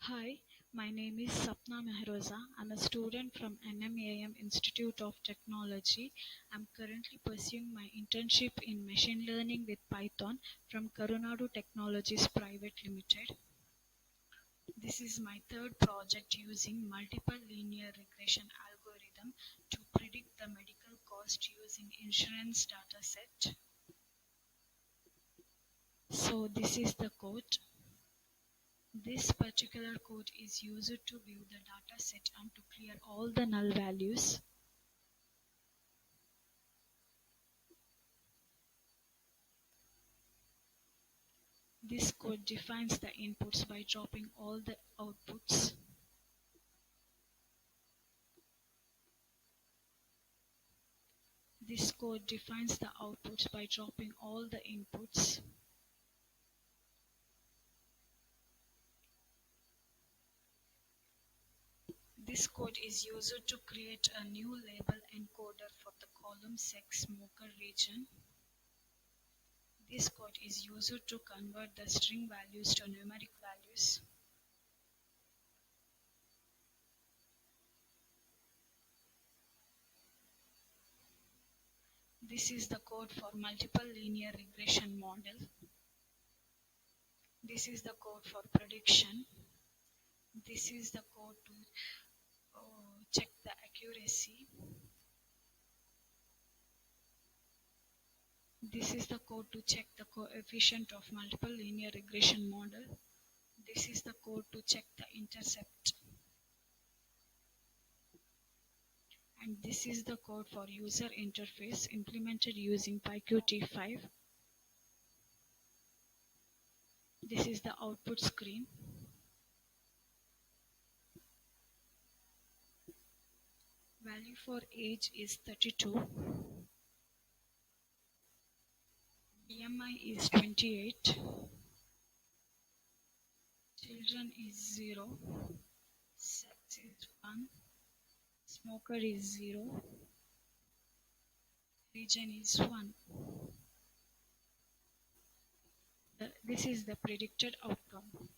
Hi, my name is Sapna Mehroza. I'm a student from NMAM Institute of Technology. I'm currently pursuing my internship in machine learning with Python from Karunadu Technologies Private Limited. This is my third project using multiple linear regression algorithm to predict the medical cost using insurance dataset. So this is the code. This particular code is used to view the dataset and to clear all the null values. This code defines the inputs by dropping all the outputs. This code defines the outputs by dropping all the inputs. This code is used to create a new label encoder for the column sex smoker region. This code is used to convert the string values to numeric values. This is the code for multiple linear regression model. This is the code for prediction. This is the code to check the accuracy. This is the code to check the coefficient of multiple linear regression model. This is the code to check the intercept. And this is the code for user interface implemented using PyQt5. This is the output screen. Value for age is 32. BMI is 28. Children is 0. Sex is 1. Smoker is 0. Region is 1. This is the predicted outcome.